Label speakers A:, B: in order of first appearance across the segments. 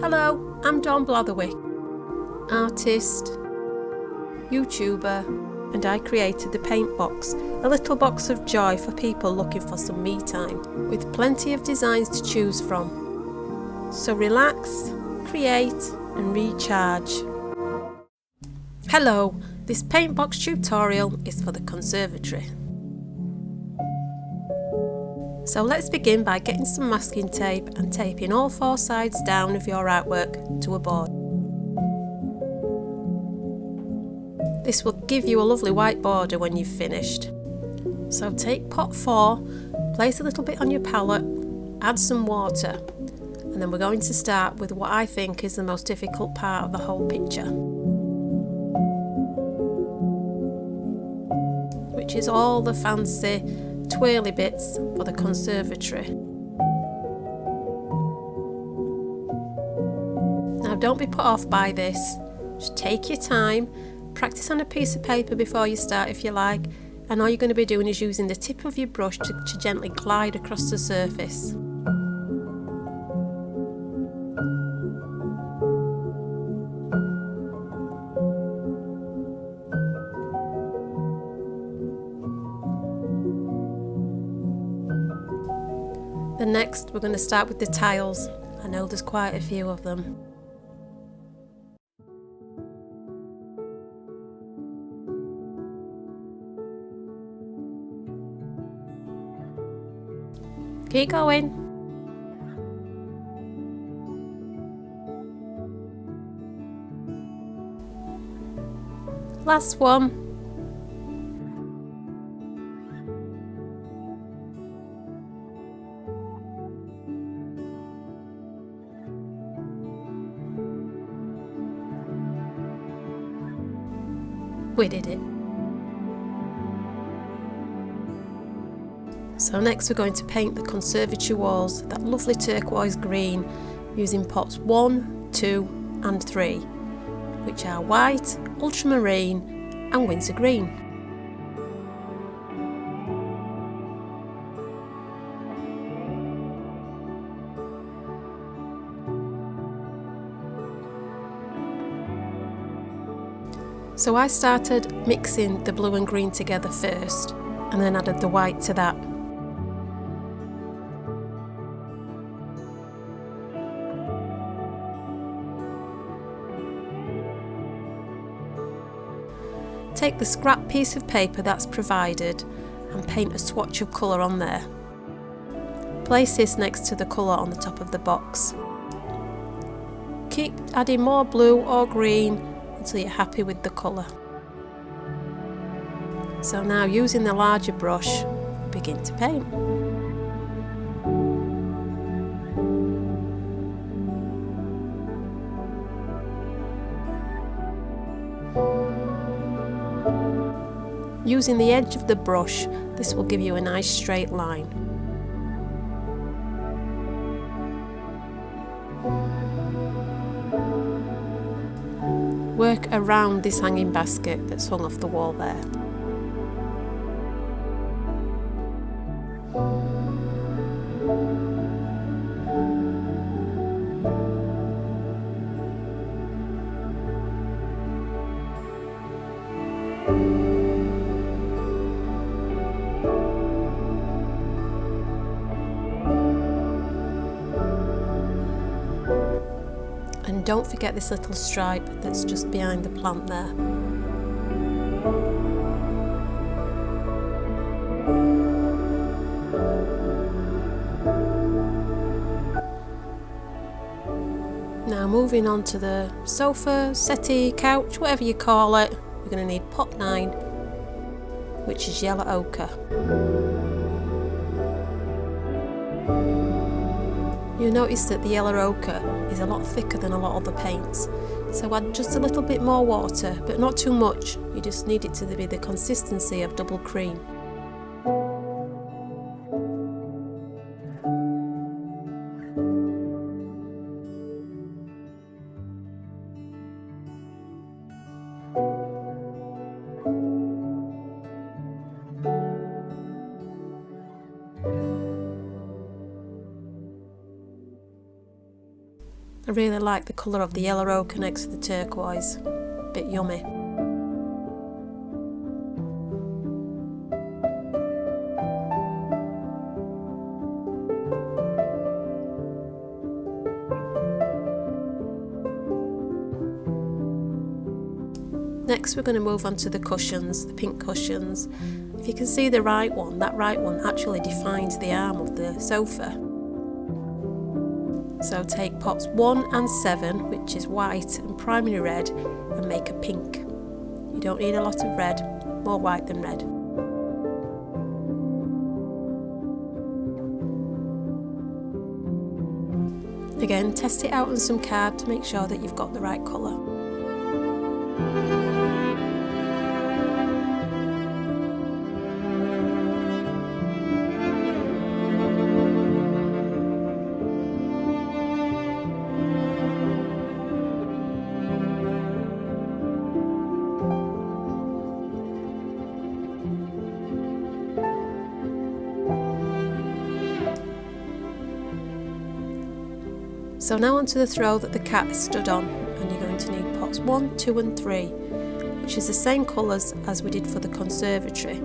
A: Hello, I'm Dawn Blatherwick, artist, YouTuber, and I created the Paint Box, a little box of joy for people looking for some me time, with plenty of designs to choose from. So relax, create and recharge. Hello, this Paint Box tutorial is for the conservatory. So let's begin by getting some masking tape and taping all four sides down of your artwork to a board. This will give you a lovely white border when you've finished. So take pot 4, place a little bit on your palette, add some water, and then we're going to start with what I think is the most difficult part of the whole picture, which is all the fancy twirly bits for the conservatory. Now don't be put off by this, just take your time, practice on a piece of paper before you start if you like, and all you're going to be doing is using the tip of your brush to gently glide across the surface. Then next we're going to start with the tiles. I know there's quite a few of them. Keep going. Last one. We did it. So next we're going to paint the conservatory walls that lovely turquoise green using pots 1, 2 and 3, which are white, ultramarine and Windsor green. So I started mixing the blue and green together first and then added the white to that. Take the scrap piece of paper that's provided and paint a swatch of colour on there. Place this next to the colour on the top of the box. Keep adding more blue or green until you're happy with the colour. So now using the larger brush, we begin to paint. Using the edge of the brush, this will give you a nice straight line. Work around this hanging basket that's hung off the wall there. And don't forget this little stripe that's just behind the plant there. Now moving on to the sofa, settee, couch, whatever you call it, we're going to need pot 9, which is yellow ochre. You'll notice that the yellow ochre is a lot thicker than a lot of the paints, so add just a little bit more water, but not too much. You just need it to be the consistency of double cream. I really like the colour of the yellow ochre next to the turquoise. Bit yummy. Next we're going to move on to the cushions, the pink cushions. If you can see the right one, that right one actually defines the arm of the sofa. So take pots 1 and 7, which is white and primary red, and make a pink. You don't need a lot of red, more white than red. Again, test it out on some card to make sure that you've got the right colour. So now onto the throw that the cat is stood on, and you're going to need pots 1, 2 and 3, which is the same colours as we did for the conservatory,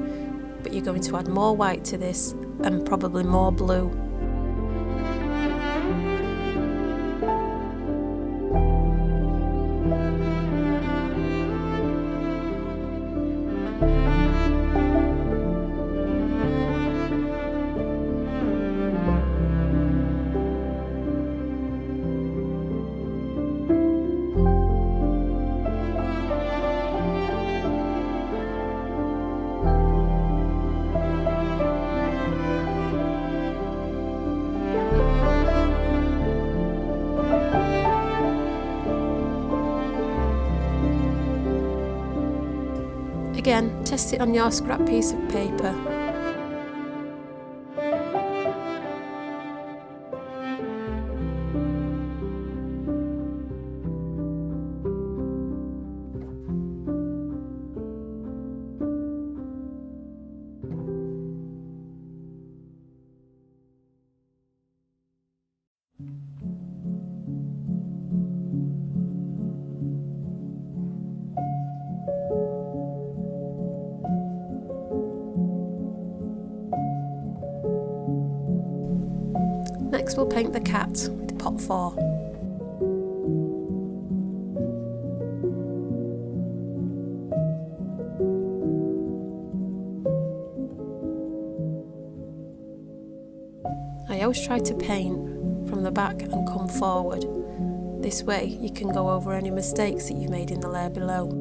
A: but you're going to add more white to this and probably more blue. Again, test it on your scrap piece of paper. Next we'll paint the cat with pot 4. I always try to paint from the back and come forward. This way you can go over any mistakes that you've made in the layer below.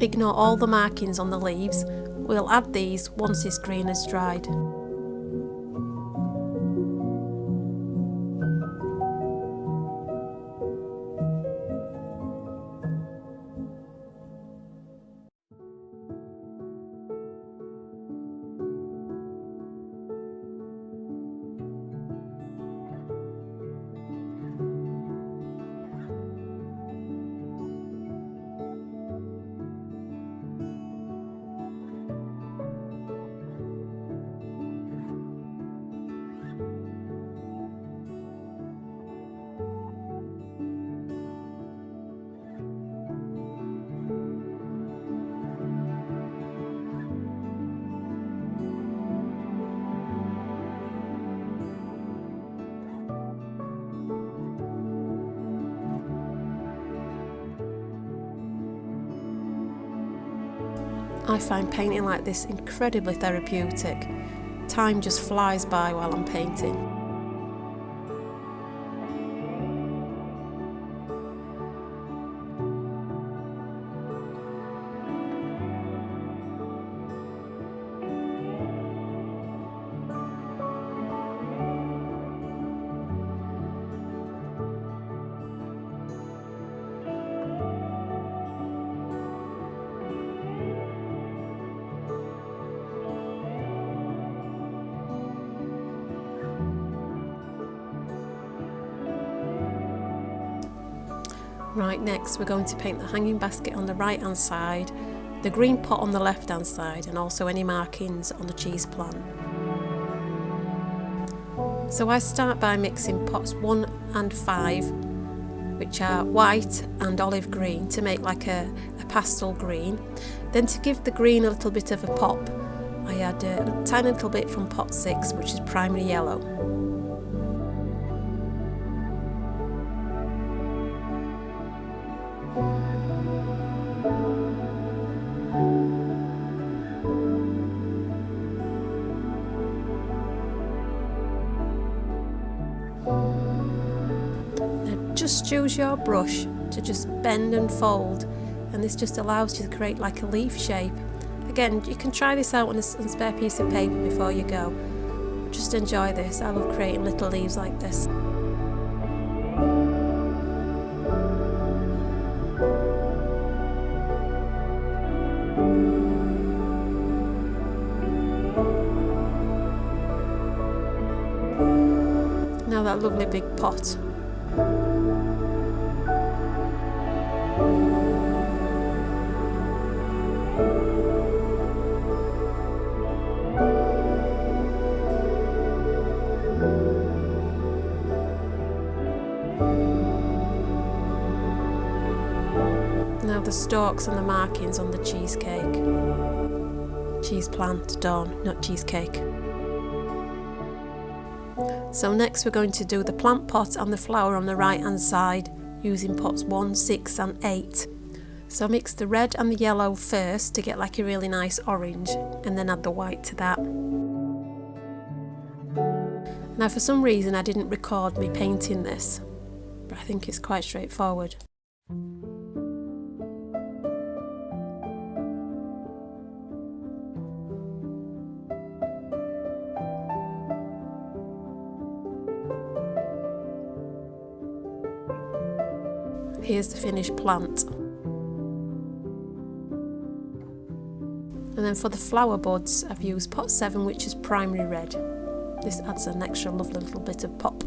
A: Ignore all the markings on the leaves. We'll add these once this green has dried. I find painting like this incredibly therapeutic. Time just flies by while I'm painting. Right, next we're going to paint the hanging basket on the right hand side, the green pot on the left hand side, and also any markings on the cheese plant. So I start by mixing pots 1 and 5, which are white and olive green, to make like a pastel green. Then to give the green a little bit of a pop, I add a tiny little bit from pot 6, which is primary yellow. Just use your brush to just bend and fold, and this just allows you to create like a leaf shape. Again, you can try this out on a spare piece of paper before you go. Just enjoy this. I love creating little leaves like this. Now that lovely big pot. Now the stalks and the markings on the cheesecake. Cheese plant, Dawn, not cheesecake. So next we're going to do the plant pot and the flower on the right hand side using pots 1, 6 and 8. So mix the red and the yellow first to get like a really nice orange, and then add the white to that. Now for some reason I didn't record me painting this, but I think it's quite straightforward. Here's the finished plant. And then for the flower buds, I've used pot 7, which is primary red. This adds an extra lovely little bit of pop.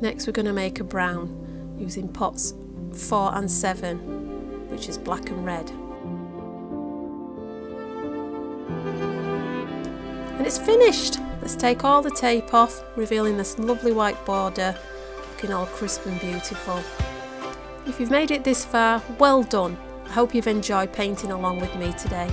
A: Next we're going to make a brown using pots 4 and 7. Which is black and red. And it's finished! Let's take all the tape off, revealing this lovely white border, looking all crisp and beautiful. If you've made it this far, well done! I hope you've enjoyed painting along with me today.